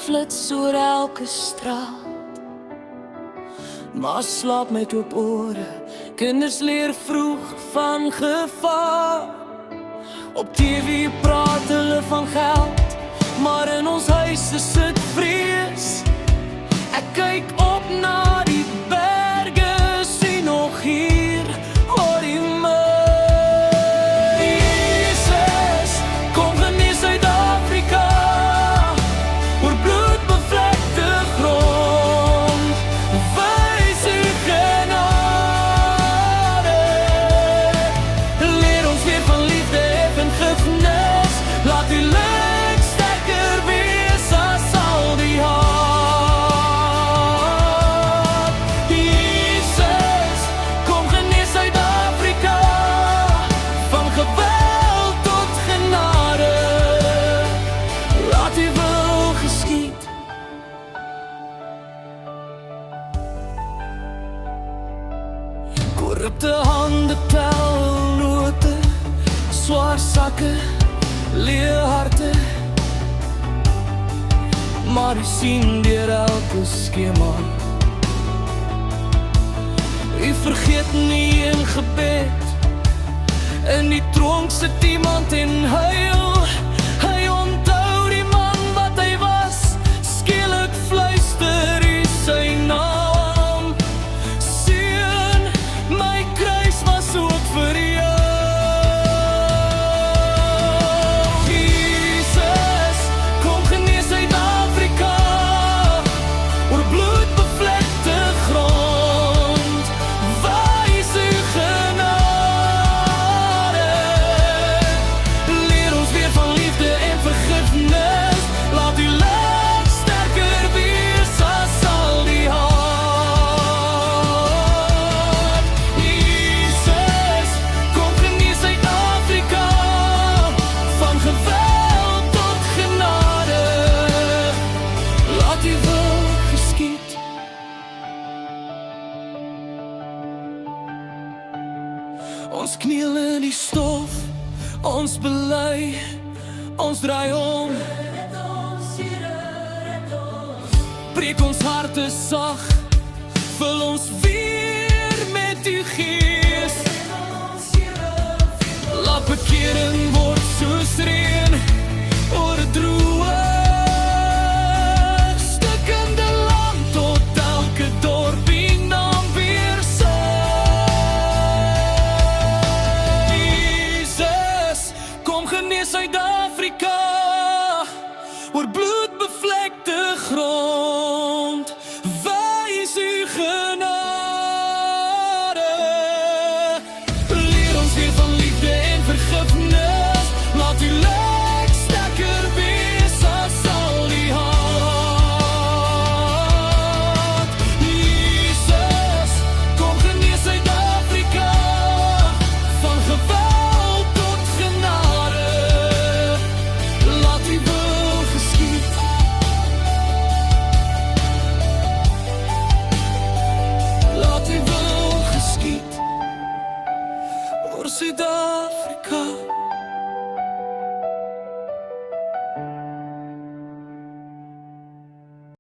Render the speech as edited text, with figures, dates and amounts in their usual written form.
flits oor elke straat. Maar slaap met oop ore, kinders leer vroeg van gevaar. Op TV praat hulle van geld, maar in ons huise sit vrees. Ek kyk op na die berge, sien nog hier, hoor die my. Jesus, kom genees Suid-Afrika, oor bloedbevlekte grond. Wys u genade, leer ons weer van liefde en vergifnis. Laat u lig sterker wees as al die haat. Jesus, kom genees Suid-Afrika, van geweld tot genade. Laat u wil geskied. Korrupte hande tel note, swaar sakke, leë harte. Maar u sien deur elke skema. U vergeet nie in gebed. In die tronk sit iemand en huil. Hy onthou die man wat hy was. Skielik fluister u sy naam. Seun, my kruis was ook vir jou. Jesus, kom genees Suid-Afrika, oor bloedbevlekte grond. Wys u genade, leer ons weer van liefde en vergifnis. Laat u lig sterker wees as al die haat. Jesus, kom genees Suid-Afrika, van geweld tot genade. Laat u wil geskied. Ons kniel in die stof, ons bely, ons draai om. Breek ons harte sag, vul ons weer met u gees. Laat bekering word soos reën oor 'n droë stukkende land, tot elke dorp u naam weer sing. Jesus, kom genees Suid-Afrika, oor bloedbevlekte grond. Wys u genade, leer ons weer van liefde en vergifnis. Laat u lig sterker wees as al die haat. Jesus, kom genees Suid-Afrika, van geweld tot genade. Laat u wil geskied. Laat u wil geskied. Oor Suid-Afrika.